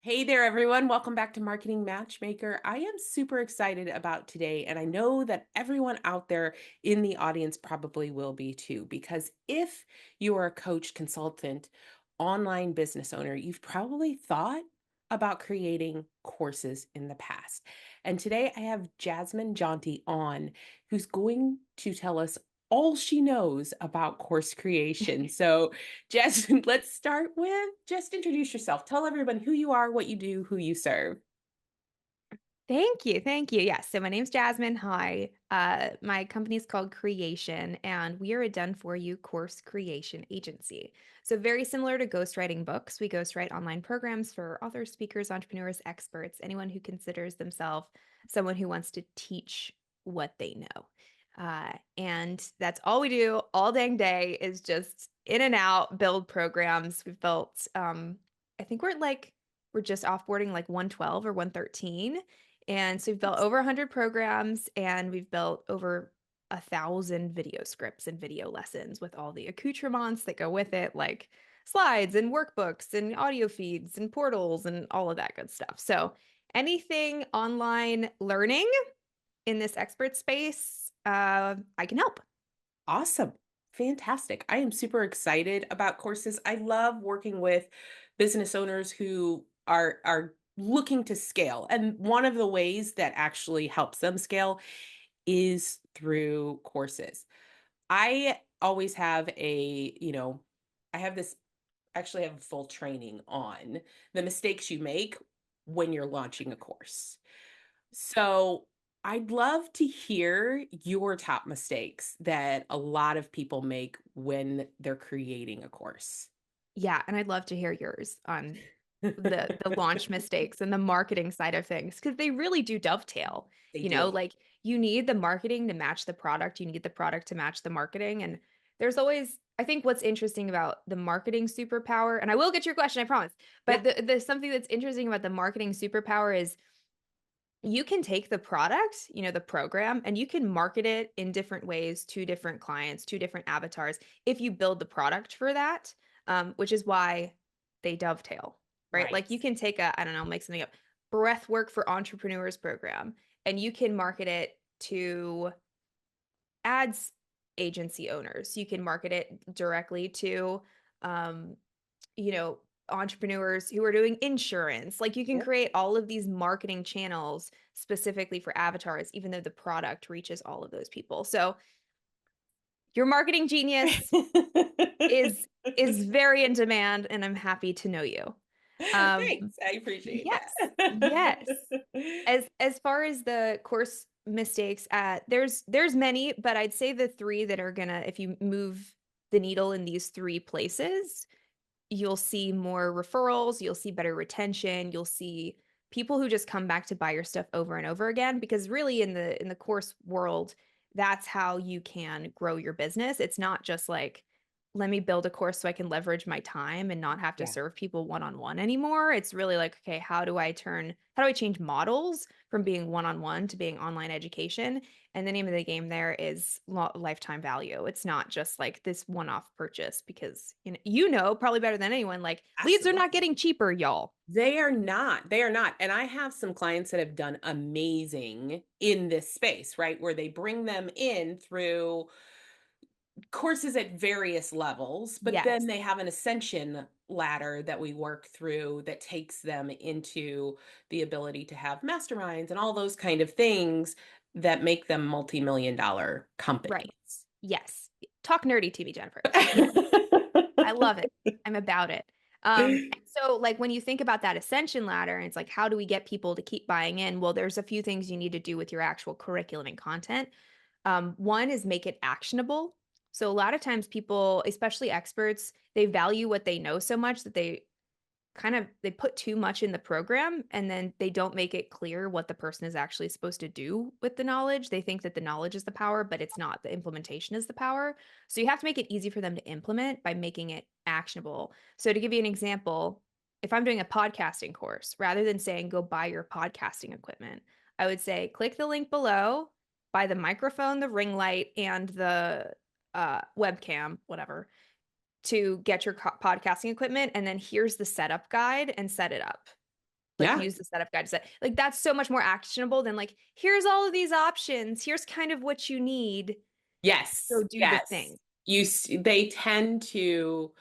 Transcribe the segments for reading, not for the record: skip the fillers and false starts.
Hey there, everyone. Welcome back to Marketing Matchmaker. I am super excited about today, and I know that everyone out there in the audience probably will be too, because if you are a coach, consultant, online business owner, you've probably thought about creating courses in the past. And today I have Jasmine Jonty on, who's going to tell us all she knows about course creation. So, Jasmine, let's start with just introduce yourself. Tell everyone who you are, what you do, who you serve. Thank you. Thank you. Yes. So my name's Jasmine. Hi. My company is called Creation, and we are a done for you course creation agency. So very similar to ghostwriting books, we ghostwrite online programs for authors, speakers, entrepreneurs, experts, anyone who considers themselves someone who wants to teach what they know. And that's all we do all dang day is just in and out, build programs. We've built, I think we're just offboarding like 112 or 113. And so we've built over 100 programs and we've built over 1,000 video scripts and video lessons with all the accoutrements that go with it, like slides and workbooks and audio feeds and portals and all of that good stuff. So anything online learning in this expert space, I can help. Awesome. Fantastic. I am super excited about courses. I love working with business owners who are looking to scale. And one of the ways that actually helps them scale is through courses. I always have I have this actually have a full training on the mistakes you make when you're launching a course. So I'd love to hear your top mistakes that a lot of people make when they're creating a course. Yeah, and I'd love to hear yours on the launch mistakes and the marketing side of things because they really do dovetail. They You know, do. like you need the marketing to match the product, you need the product to match the marketing. And there's always, I think what's interesting about the marketing superpower, and I will get to your question, I promise. Yeah. But the something that's interesting about the marketing superpower is you can take the product, the program, and you can market it in different ways to different clients, to different avatars if you build the product for that, which is why they dovetail, right? Right. Like you can take I don't know, make something up, breath work for entrepreneurs program, and you can market it to ads agency owners. You can market it directly to, um, you know, entrepreneurs who are doing insurance. Like you can Yep. create all of these marketing channels specifically for avatars, even though the product reaches all of those people. So your marketing genius is very in demand, and I'm happy to know you. Um, Thanks. I appreciate yes, yes. that. As far as the course mistakes, there's many, but I'd say the three that are gonna, if you move the needle in these three places, you'll see more referrals, you'll see better retention, you'll see people who just come back to buy your stuff over and over again because really in the course world, that's how you can grow your business. It's not just like let me build a course so I can leverage my time and not have to Yeah. serve people one-on-one anymore. It's really like, okay, how do I change models from being one-on-one to being online education? And the name of the game there is lifetime value. It's not just like this one-off purchase because probably better than anyone, like leads are not Absolutely. getting cheaper, y'all. They are not. They are not. And I have some clients that have done amazing in this space, right? Where they bring them in through courses at various levels, but then Yes. they have an ascension ladder that we work through that takes them into the ability to have masterminds and all those kind of things that make them multi-million dollar companies. Right. Yes. Talk nerdy to me, Jennifer. Yes. I love it. I'm about it. And so like when you think about that ascension ladder, and it's like, how do we get people to keep buying in? Well, there's a few things you need to do with your actual curriculum and content. One is make it actionable. So a lot of times people, especially experts, they value what they know so much that they put too much in the program and then they don't make it clear what the person is actually supposed to do with the knowledge. They think that the knowledge is the power, but it's not. The implementation is the power. So you have to make it easy for them to implement by making it actionable. So to give you an example, if I'm doing a podcasting course, rather than saying go buy your podcasting equipment, I would say click the link below, buy the microphone, the ring light, and the webcam, whatever, to get your podcasting equipment, and then here's the setup guide and set it up. Like Yeah. use the setup guide to set. Like that's so much more actionable than like, here's all of these options. Here's kind of what you need. Yes. Go do the Yes. thing. They tend to,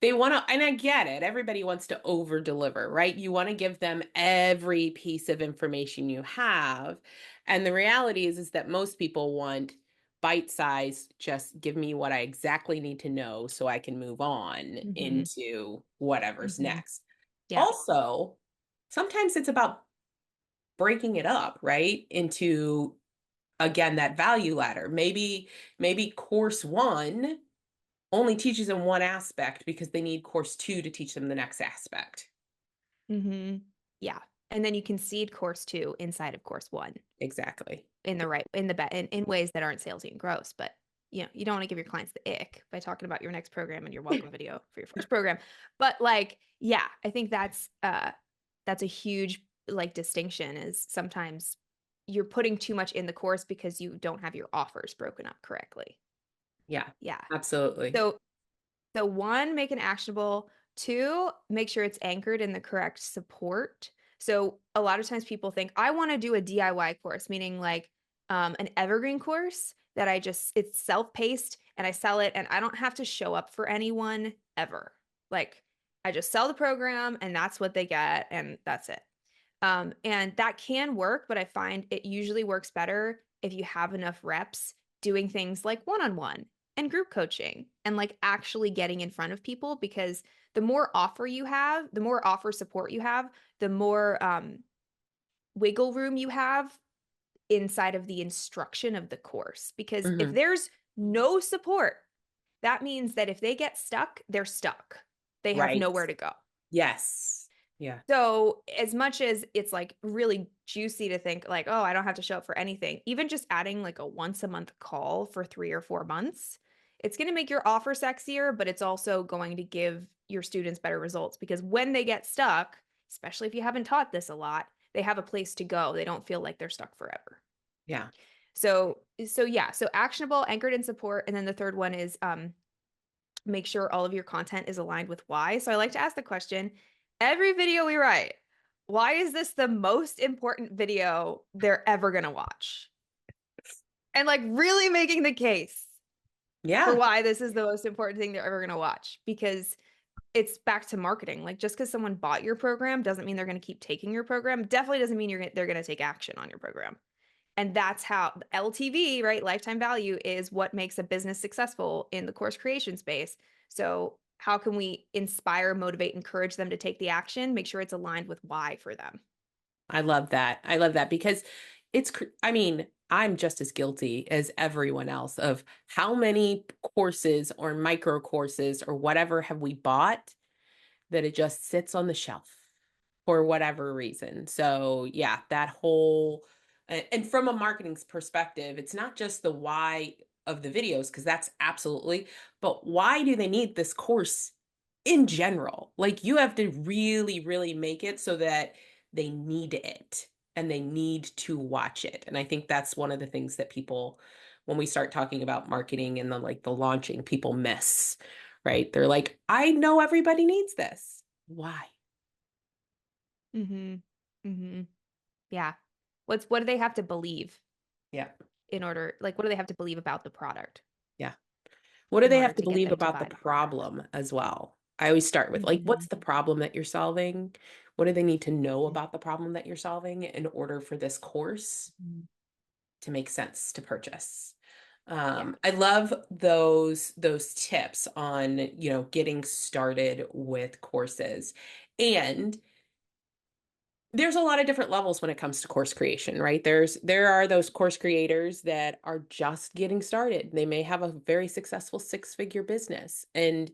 they want to, and I get it. Everybody wants to over deliver, right? You want to give them every piece of information you have. And the reality is that most people want bite size, just give me what I exactly need to know so I can move on Mm-hmm. into whatever's Mm-hmm. next. Yeah. Also, sometimes it's about breaking it up, right? Into again that value ladder. Maybe course 1 only teaches them one aspect because they need course 2 to teach them the next aspect. Mm-hmm. Yeah. And then you can seed course 2 inside of course 1 Exactly. in the right in ways that aren't salesy and gross, but you don't want to give your clients the ick by talking about your next program and your welcome video for your first program. But like, yeah, I think that's a huge like distinction is sometimes you're putting too much in the course because you don't have your offers broken up correctly. Yeah, Yeah. absolutely. So so one, make it actionable. Two, make sure it's anchored in the correct support. So a lot of times people think, I want to do a DIY course, meaning like an evergreen course that it's self-paced and I sell it and I don't have to show up for anyone ever. Like I just sell the program and that's what they get and that's it. And that can work, but I find it usually works better if you have enough reps doing things like one-on-one and group coaching and like actually getting in front of people because the more offer you have, the more offer support you have, the more wiggle room you have inside of the instruction of the course. Because if Hmm. there's no support, that means that if they get stuck, they're stuck. They have Right. nowhere to go. Yes. Yeah. So, as much as it's like really juicy to think like, oh, I don't have to show up for anything, even just adding like a once a month call for 3 or 4 months, it's going to make your offer sexier, but it's also going to give your students better results because when they get stuck, especially if you haven't taught this a lot, they have a place to go. They don't feel like they're stuck forever. Yeah. So yeah, so actionable, anchored in support, and then the third one is make sure all of your content is aligned with why. So I like to ask the question, every video we write, why is this the most important video they're ever going to watch? And like really making the case for Yeah. why this is the most important thing they're ever going to watch because it's back to marketing. Like just because someone bought your program doesn't mean they're going to keep taking your program. Definitely doesn't mean they're going to take action on your program. And that's how LTV, right? Lifetime value is what makes a business successful in the course creation space. So, how can we inspire, motivate, encourage them to take the action? Make sure it's aligned with why for them. I love that. I love that because I mean, I'm just as guilty as everyone else of how many courses or micro courses or whatever have we bought that it just sits on the shelf for whatever reason. So, yeah, that whole, and from a marketing perspective, it's not just the why of the videos, because that's absolutely, but why do they need this course in general? Like, you have to really, really make it so that they need it and they need to watch it. And I think that's one of the things that people, when we start talking about marketing and the launching, people miss, right? They're like, I know everybody needs this. Why? Mm-hmm. Mm-hmm. Yeah. What do they have to believe Yeah. in order, like, what do they have to believe about the product Yeah. What do in they order have to to get believe them to about the buy the product? problem as well? I always start with like, Mm-hmm. what's the problem that you're solving? What do they need to know about the problem that you're solving in order for this course Mm-hmm. to make sense to purchase? Yeah. I love those tips on, getting started with courses. And there's a lot of different levels when it comes to course creation, right? There are those course creators that are just getting started. They may have a very successful six-figure business. And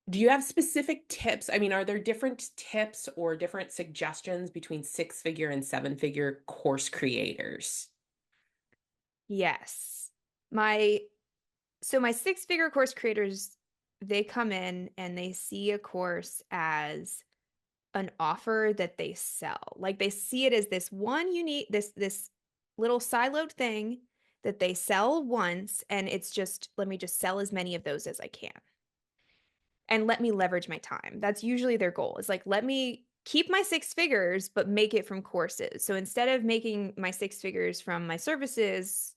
do you have specific tips? I mean, are there different tips or different suggestions between six-figure and seven-figure course creators? Yes. My my six-figure course creators, they come in and they see a course as an offer that they sell. Like they see it as this one unique this little siloed thing that they sell once and it's just let me just sell as many of those as I can. And let me leverage my time. That's usually their goal. Is like let me keep my six figures, but make it from courses. So instead of making my six figures from my services,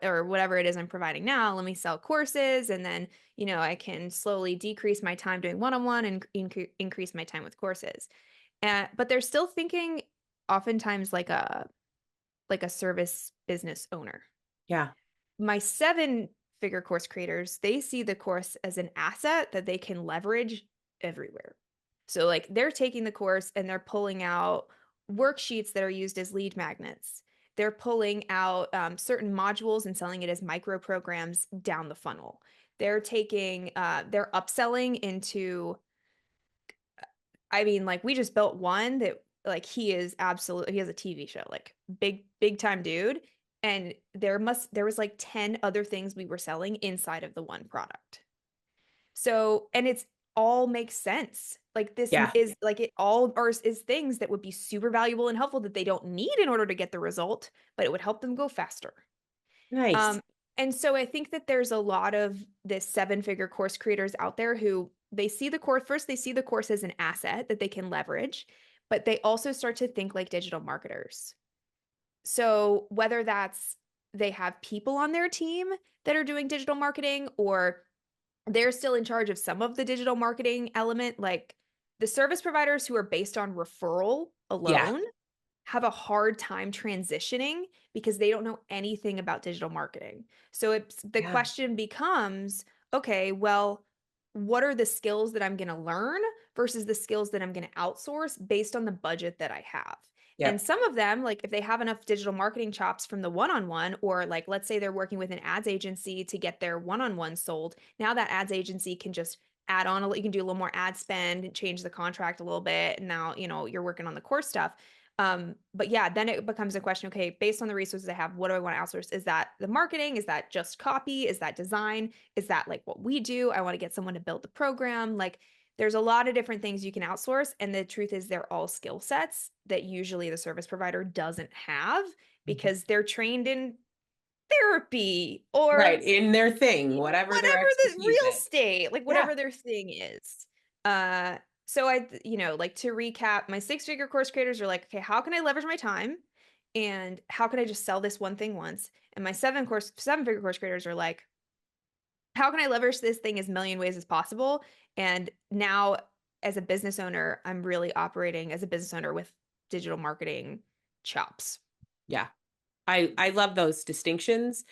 or whatever it is I'm providing now, let me sell courses, and then, I can slowly decrease my time doing one-on-one and increase my time with courses. But they're still thinking oftentimes like a service business owner. Yeah. My seven-figure course creators, they see the course as an asset that they can leverage everywhere. So like they're taking the course and they're pulling out worksheets that are used as lead magnets. They're pulling out certain modules and selling it as micro programs down the funnel. They're upselling into, I mean, like we just built one that like he has a TV show, like big time dude. And there was like 10 other things we were selling inside of the one product. So, and it's all makes sense. Like this Yeah. is like it all are is things that would be super valuable and helpful that they don't need in order to get the result, but it would help them go faster. Nice. Um, and so I think that there's a lot of this seven-figure course creators out there who they see the course first, they see the course as an asset that they can leverage, but they also start to think like digital marketers. So whether that's they have people on their team that are doing digital marketing, or they're still in charge of some of the digital marketing element, like the service providers who are based on referral Yeah. alone have a hard time transitioning because they don't know anything about digital marketing. So the Yeah. question becomes, okay, well, what are the skills that I'm going to learn versus the skills that I'm going to outsource based on the budget that I have? And Yep. some of them, like if they have enough digital marketing chops from the one-on-one, or like let's say they're working with an ads agency to get their one-on-one sold, now that ads agency can just add on, you can do a little more ad spend, change the contract a little bit, and now, you're working on the core stuff. But yeah, then it becomes a question, okay, based on the resources I have, what do I want to outsource? Is that the marketing? Is that just copy? Is that design? Is that like what we do? I want to get someone to build the program. Like there's a lot of different things you can outsource. And the truth is they're all skill sets that usually the service provider doesn't have Mhm. because they're trained in therapy or Right. In their thing, whatever their whatever the expertise real is. estate, like Yeah. whatever their thing is. So like to recap, my six-figure course creators are like, okay, how can I leverage my time? And how can I just sell this one thing once? And my seven-figure course creators are like, how can I leverage this thing as million ways as possible? And now as a business owner, I'm really operating as a business owner with digital marketing chops. Yeah. I love those distinctions.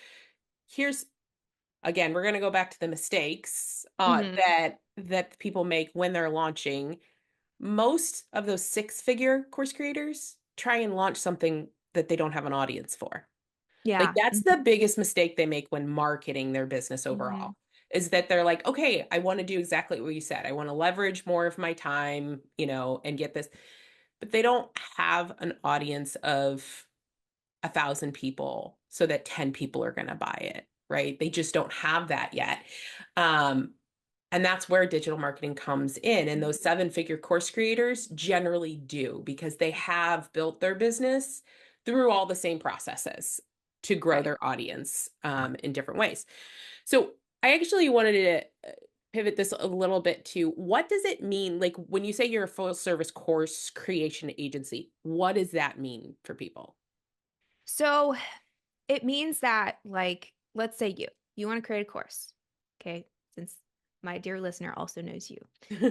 Here's again, we're going to go back to the mistakes Hmm. that people make when they're launching. Most of those six-figure course creators try and launch something that they don't have an audience for. Like Yeah. that's the biggest mistake they make when marketing their business overall, Hmm. is that they're like, okay, I want to do exactly what you said. I want to leverage more of my time, and get this, but they don't have an audience of 1,000 people so that 10 people are going to buy it, right? They just don't have that yet. Um, and that's where digital marketing comes in. And those seven-figure course creators generally do because they have built their business through all the same processes to grow Right. their audience in different ways. So I actually wanted to pivot this a little bit to what does it mean? Like when you say you're a full service course creation agency, what does that mean for people? So it means that, like, let's say you want to create a course. Okay. Since my dear listener also knows you.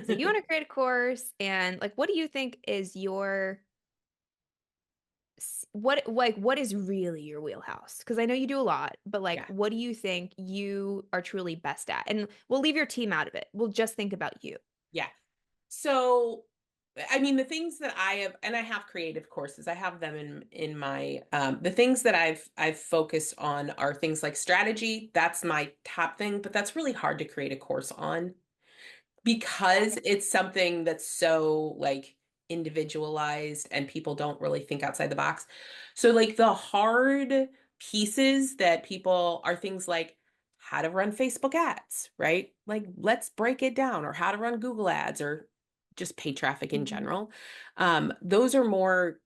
So you want to create a course, and like, what do you think is what is really your wheelhouse? Because I know you do a lot, but like, Yeah. what do you think you are truly best at? And we'll leave your team out of it. We'll just think about you. Yeah. So, I mean, the things that I have, and I have creative courses, I have them in my the things that I've focused on are things like strategy. That's my top thing, but that's really hard to create a course on because it's something that's so like individualized and people don't really think outside the box. So like the hard pieces that people are things like how to run Facebook ads, right? Like let's break it down, or how to run Google ads, or just pay traffic in Mhm. general. Those are more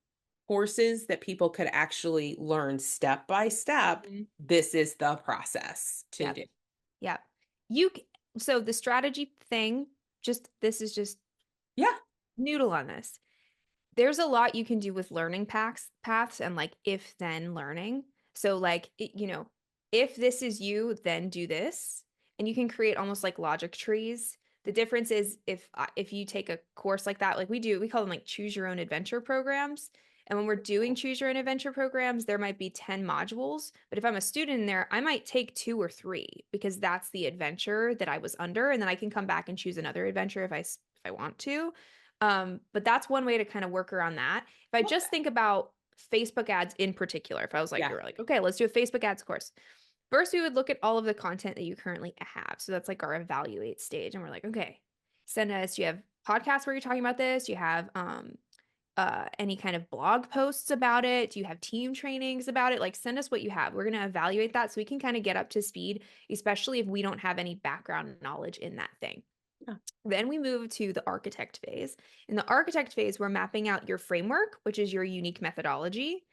courses that people could actually learn step by step. Mhm. This is the process to Yep. do. Yep. You so the strategy thing, just this is just Yeah. noodle on this. there's a lot you can do with learning paths and like if then learning. So like if this is you, then do this, and you can create almost like logic trees. The difference is if you take a course like that, like we call them like choose your own adventure programs. And when we're doing choose your own adventure programs, there might be 10 modules, but if I'm a student in there, I might take 2 or 3 because that's the adventure that I was under, and then I can come back and choose another adventure if I want to. But that's one way to kind of work around that. If I just Okay. think about Facebook ads in particular, if I was like, Yeah. you're like, okay, let's do a Facebook ads course. First, we would look at all of the content that you currently have. So that's like our evaluate stage. And we're like, okay, send us, you have podcasts where you're talking about this? You have any kind of blog posts about it? Do you have team trainings about it? Like, send us what you have. We're going to evaluate that so we can kind of get up to speed, especially if we don't have any background knowledge in that thing. Yeah. Then we move to the architect phase. In the architect phase, we're mapping out your framework, which is your unique methodology,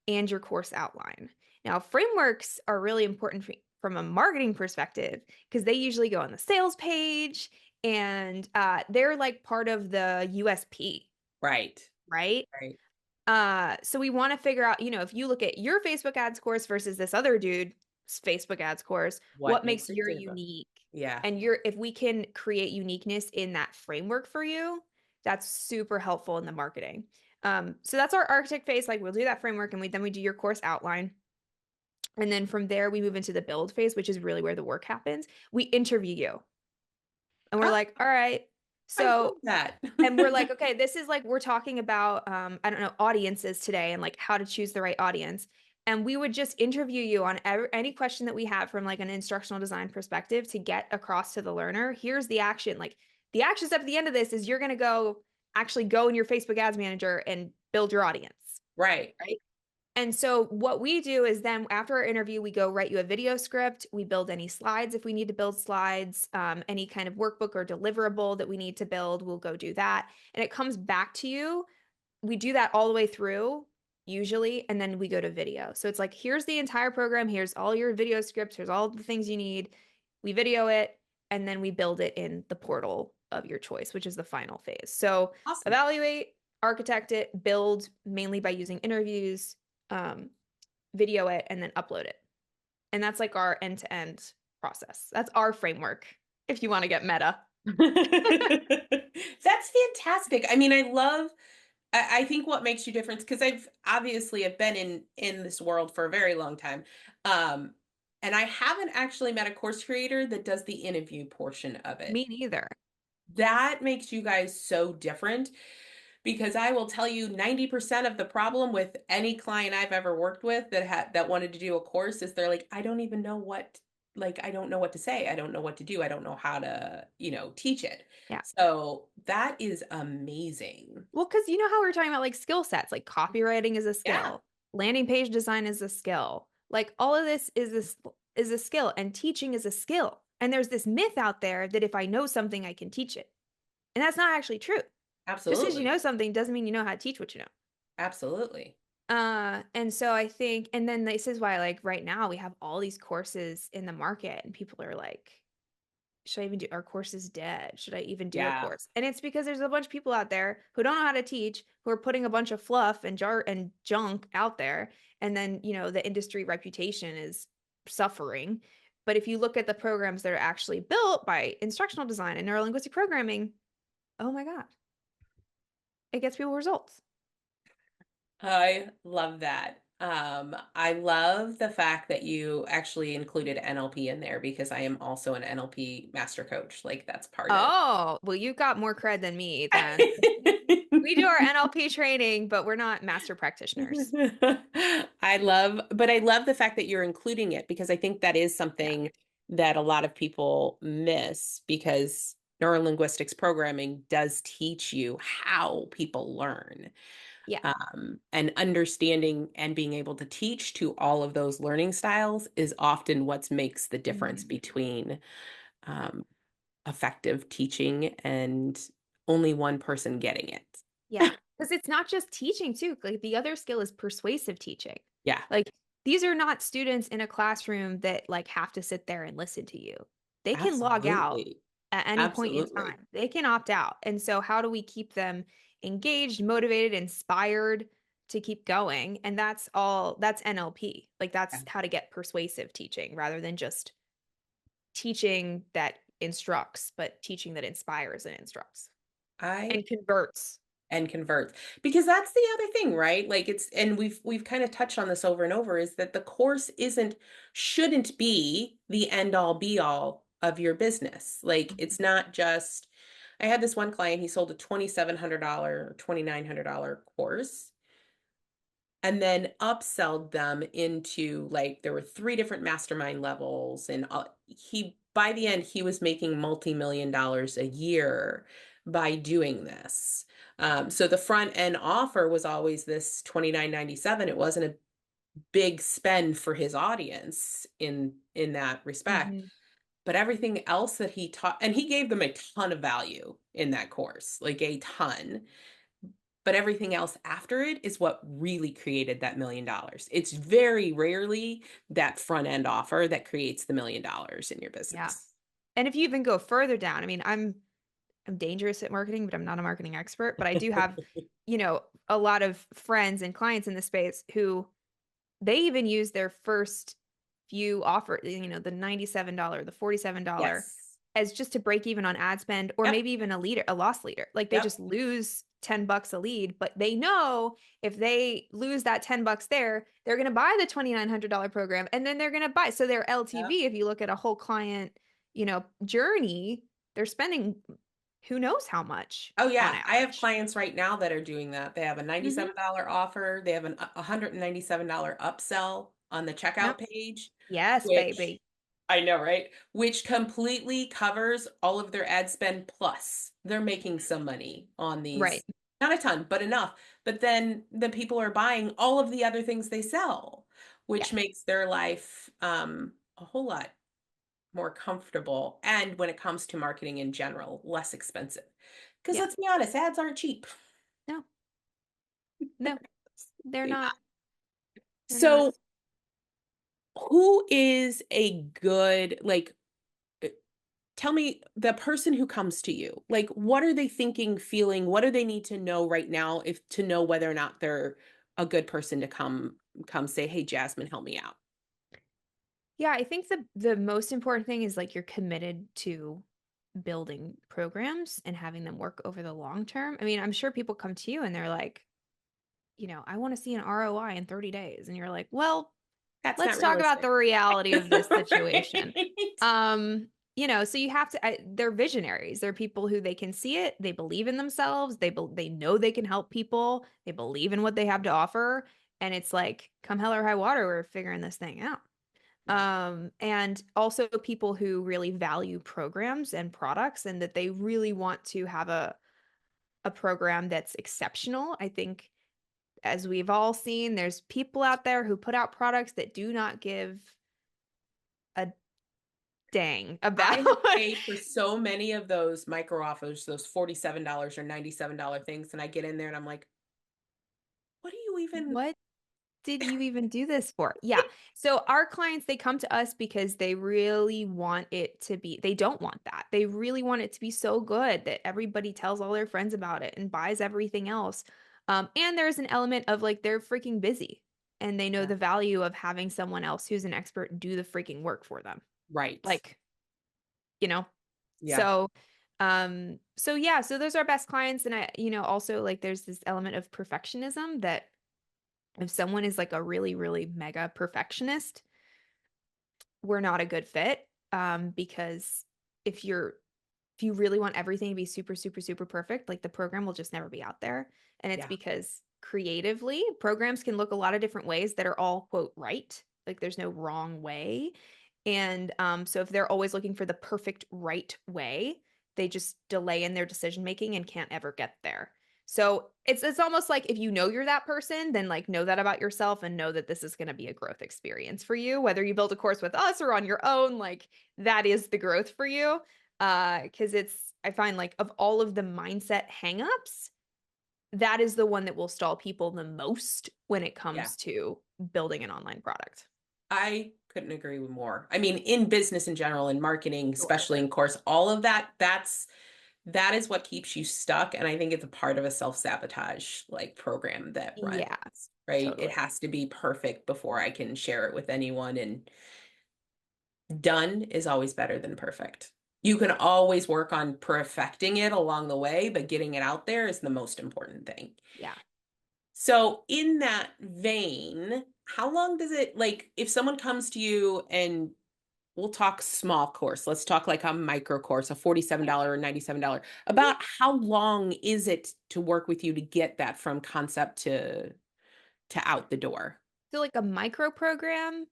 and your course outline. Now, frameworks are really important from a marketing perspective because they usually go on the sales page and they're like part of the USP, Right. right? Right. So we want to figure out, if you look at your Facebook ads course versus this other dude's Facebook ads course, What what makes makes it your different? unique? Yeah. And if we can create uniqueness in that framework for you, that's super helpful in the marketing. So that's our architect phase. Like we'll do that framework and then we do your course outline. And then from there, we move into the build phase, which is really where the work happens. We interview you and we're Oh, like, all right, I love so that. and we're like, okay, this is like we're talking about I don't know, audiences today and like how to choose the right audience. And we would just interview you on any question that we have from like an instructional design perspective to get across to the learner. Here's the action. Like the action step at the end of this is you're going to actually go in your Facebook ads manager and build your audience, Right. right? And so what we do is then after our interview, we go write you a video script. We build any slides if we need to build slides, any kind of workbook or deliverable that we need to build, we'll go do that. And it comes back to you. We do that all the way through usually, and then we go to video. So it's like, here's the entire program. Here's all your video scripts. Here's all the things you need. We video it, and then we build it in the portal of your choice, which is the final phase. So Awesome. evaluate, architect it, build mainly by using interviews, um, video it, and then upload it. And that's like our end-to-end process. That's our framework if you want to get meta. That's fantastic. I mean, I think what makes you different because I've been in this world for a very long time. Um, and I haven't actually met a course creator that does the interview portion of it. Me neither. That makes you guys so different because I will tell you 90% of the problem with any client I've ever worked with that wanted to do a course is they're like, I don't even know I don't know what to say. I don't know what to do. I don't know how to, teach it. Yeah. So that is amazing. Well, because you know how we are talking about like skill sets, like copywriting is a Yeah, skill, landing page design is a skill. Like all of this is a skill, and teaching is a skill. And there's this myth out there that if I know something, I can teach it. And that's not actually true. Just because you absolutely. know something doesn't mean you know how to teach what you know. Absolutely. And so I think, and then this is why, like right now, we have all these courses in the market, and people are like, should I even do our course is dead? Should I even do a Yeah. course? And it's because there's a bunch of people out there who don't know how to teach, who are putting a bunch of fluff and jar and junk out there. And then, the industry reputation is suffering. But if you look at the programs that are actually built by instructional design and neurolinguistic programming, oh my God, it gets people results. I love that. I love the fact that you actually included NLP in there because I am also an NLP master coach. Like that's part of Oh, well, you've got more cred than me then. We do our NLP training, but we're not master practitioners. but I love the fact that you're including it because I think that is Yeah. something that a lot of people miss because neurolinguistics programming does teach you how people learn. Yeah. And understanding and being able to teach to all of those learning styles is often what makes the difference Mhm. between um, effective teaching and only one person getting it. Yeah. Because it's not just teaching too. Like the other skill is persuasive teaching. Yeah, Like these are not students in a classroom that like have to sit there and listen to you. They can log out absolutely. at any point in Absolutely. time. They can opt out. And so how do we keep them engaged, motivated, inspired to keep going. And that's NLP. Like Yeah. that's how to get persuasive teaching rather than just teaching that instructs, but teaching that inspires and instructs I and converts. and converts. Because that's the other thing, right? Like it's and we've kind of touched on this over and over is that the course isn't shouldn't be the end all be all of your business. Like it's not just I had this one client, he sold a $2,700, $2,900 course and then upselled them into like there were three different mastermind levels and he by the end he was making multi-million dollars a year by doing this. So the front end offer was always this 29.97. It wasn't a big spend for his audience in that respect, Mhm. but everything else that he taught and he gave them a ton of value in that course, like a ton, but everything else after it is what really created that $1,000,000. It's very rarely that front end offer that creates the $1,000,000 in your Yeah. business. And if you even go further down, I mean, I'm dangerous at marketing, but I'm not a marketing expert, but I do have, a lot of friends and clients in the space who they even use their first few offer, the $97, the $47 Yes. as just to break even on ad spend or Yep. maybe even a loss leader. Like they Yep. just lose $10 a lead, but they know if they lose that $10 there, they're going to buy the $2,900 program and then they're going to buy. So their Yep. LTV, if you look at a whole client, journey, they're spending who knows how much Oh on yeah, I have average. clients right now that are doing that. They have a Hmm. $97 offer, they have a $197 upsell on the checkout Yep. page, Yes, which baby. I know, right? Which completely covers all of their ad spend plus they're making some money on Right. these. Not a ton, but enough. But then the people are buying all of the other things they sell, Yeah. which makes their life a whole lot more comfortable. And when it comes to marketing in general, less expensive. Because Yeah. let's be honest, ads aren't cheap. No, no, they're They're not. not. They're not. So, who is a good, like, uh, tell me the person who comes to you, like, what are they thinking, feeling? What do they need to know right now if to know whether or not they're a good person to come say, "Hey, Jasmine, help me out." Yeah, I think the most important thing is like you're committed to building programs and having them work over the long term. I mean, I'm sure people come to you and they're like, I want to see an ROI in 30 days. And you're like, well, That's not let's talk about realistic. the reality of this situation. Right. So you have to they're visionaries. They're people who they can see it, they believe in themselves, they know they can help people, they believe in what they have to offer, and it's like come hell or high water, we're figuring this thing out. Yeah. And also people who really value programs and products and that they really want to have a program that's exceptional. I think as we've all seen, there's people out there who put out products that do not give a dang I about. have paid for so many of those micro offers, those $47 or $97 things, and I get in there and I'm like, "What do you even?" What did you even do this for? Yeah. So our clients, they come to us because they really want it to be, they don't want that. They really want it to be so good that everybody tells all their friends about it and buys everything else. And there's an element of like they're freaking busy and they know Yeah. the value of having someone else who's an expert do the freaking work for them. Right. Like, you know, Yeah. so so yeah, so those are our best clients. And also like there's this element of perfectionism that if someone is like a really, really mega perfectionist, we're not a good fit. Because if you're if you really want everything to be super, super, super perfect, like the program will just never be out there. And it's Yeah. because creatively, programs can look a lot of different ways that are all quote right. Like there's no wrong way. And so if they're always looking for the perfect right way, they just delay in their decision making and can't ever get there. So it's almost like if you know you're that person, then like know that about yourself and know that this is going to be a growth experience for you, whether you build a course with us or on your own, like that is the growth for you. Because I find like of all of the mindset hangups, that is the one that will stall people the most when it Yeah. comes to building an online product. I couldn't agree with more. I mean, in business in general, in marketing, Sure. especially in course, all of that, that is what keeps you stuck. And I think it's a part of a self-sabotage like program that runs, Yeah, right? It totally. has to be perfect before I can share it with anyone. And done is always better than perfect. You can always work on perfecting it along the way, but getting it out there is the most important thing. Yeah. So, in that vein, how long does it like if someone comes to you and we'll talk small course, let's talk like a micro course, a $47 or $97. Mhm. About how long is it to work with you to get that from concept to out the door? So like a micro program,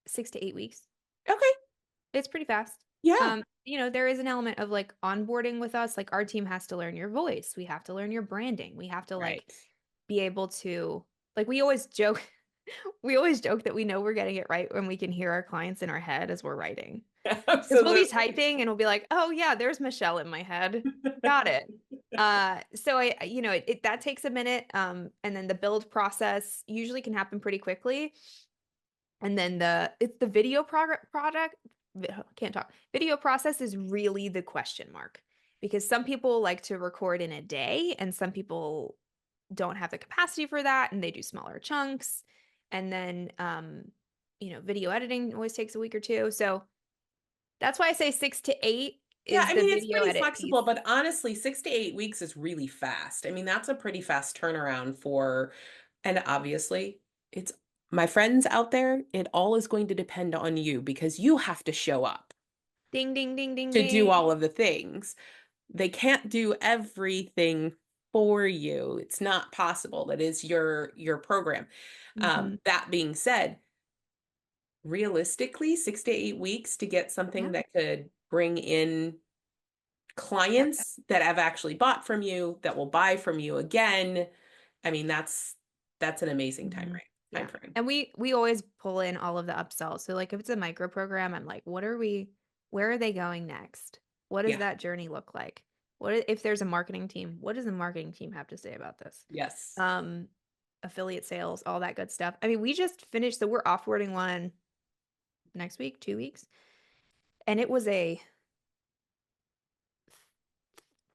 6 to 8 weeks. Okay. It's pretty fast. Yeah. There is an element of like onboarding with us. Like our team has to learn your voice. We have to learn your branding. We have to like Right. be able to like we always joke we always joke that we know we're getting it right when we can hear our clients in our head as we're writing. Because we'll be Absolutely. typing and we'll be like, oh yeah, there's Michelle in my head. Got it. So that takes a minute. And then the build process usually can happen pretty quickly. And then it's the video product can't talk. Video process is really the question mark because some people like to record in a day and some people don't have the capacity for that and they do smaller chunks. And then video editing always takes a week or two. So that's why I say 6 to 8 Yeah, is I the mean, it's video pretty edit piece. flexible, but honestly, 6 to 8 weeks is really fast. I mean, that's a pretty fast turnaround for, and obviously, it's my friends out there, it all is going to depend on you because you have to show up Ding, ding, ding, ding, to do ding. all of the things. They can't do everything for you. It's not possible. That is your program. Hmm. That being said, realistically, 6 to 8 weeks to get Yeah. something that could bring in Yep. clients that have actually bought from you that will buy from you again. I mean, that's an amazing Hmm. time Yeah. frame. And we always pull in all of the upsells. So like if it's a micro program, I'm like, where are they going next? What does Yeah. that journey look like? If there's a marketing team, what does the marketing team have to say about this? Yes. Um, Affiliate sales, all that good stuff. I mean, we just finished, so we're offboarding one next week, 2 weeks, and it was a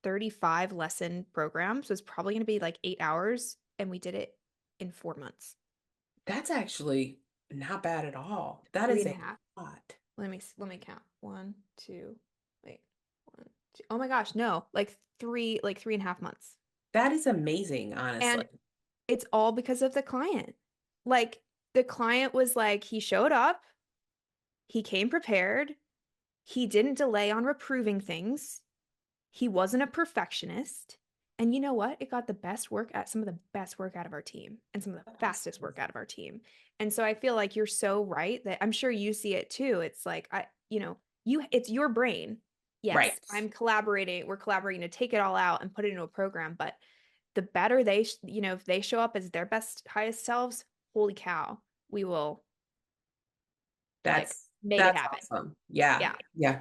35 lesson program. So it's probably going to be like 8 hours, and we did it in 4 months. That's actually not bad at all. That Three is and a a half. lot. Let me count. One, two, wait, one, two. Oh my gosh, no, like 3.5 months. That is amazing, honestly. And it's all because of the client. Like the client was like, he showed up, he came prepared, he didn't delay on reproving things. He wasn't a perfectionist. And you know what? It got some of the best work out of our team and some of the fastest Awesome. work out of our team. And so I feel like you're so right that I'm sure you see it too. It's like it's your brain. Right. Yes, we're collaborating to take it all out and put it into a program, but the better if they show up as their best highest selves, holy cow, we will like That's make it that's happen. awesome. Yeah. Yeah. Yeah.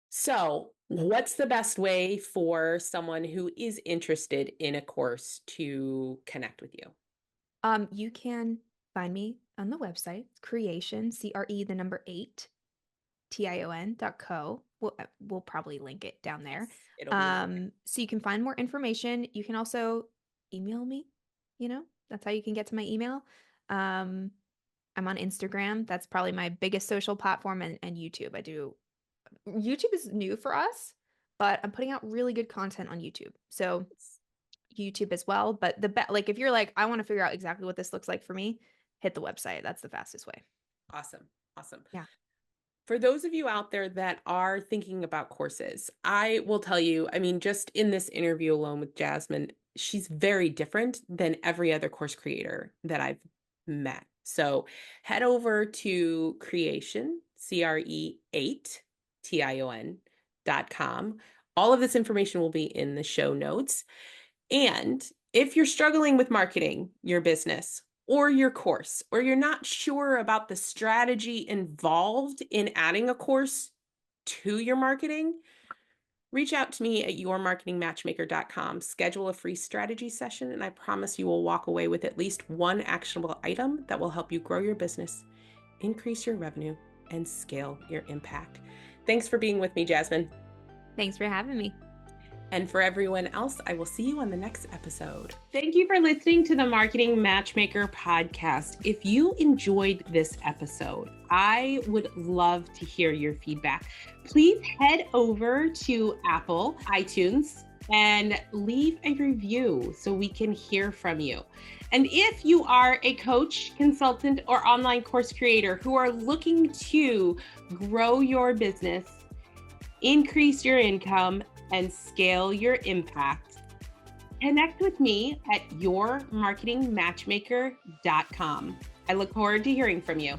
So, what's the best way for someone who is interested in a course to connect with you? You can find me on the website, creation, the number 8, tion.co. We'll probably link it down there. Yes, it'll be in So you can find more information. You can also email me, that's how you can get to my email. Um, I'm on Instagram. That's probably my biggest social platform and YouTube. YouTube is new for us, but I'm putting out really good content on YouTube. So YouTube as well. But like if you're like, I want to figure out exactly what this looks like for me, hit the website. That's the fastest way. awesome. Awesome. Yeah. For those of you out there that are thinking about courses, I will tell you, I mean, just in this interview alone with Jasmine, she's very different than every other course creator that I've met. So head over to creation, CRE8TION.com. All of this information will be in the show notes. And if you're struggling with marketing your business or your course, or you're not sure about the strategy involved in adding a course to your marketing, reach out to me at yourmarketingmatchmaker.com. Schedule a free strategy session, and I promise you will walk away with at least one actionable item that will help you grow your business, increase your revenue, and scale your impact. Thanks for being with me, Jasmine. Thanks for having me. And for everyone else, I will see you on the next episode. Thank you for listening to the Marketing Matchmaker podcast. If you enjoyed this episode, I would love to hear your feedback. Please head over to Apple, iTunes, and leave a review so we can hear from you. And if you are a coach, consultant, or online course creator who are looking to grow your business, increase your income, and scale your impact, connect with me at yourmarketingmatchmaker.com. I look forward to hearing from you.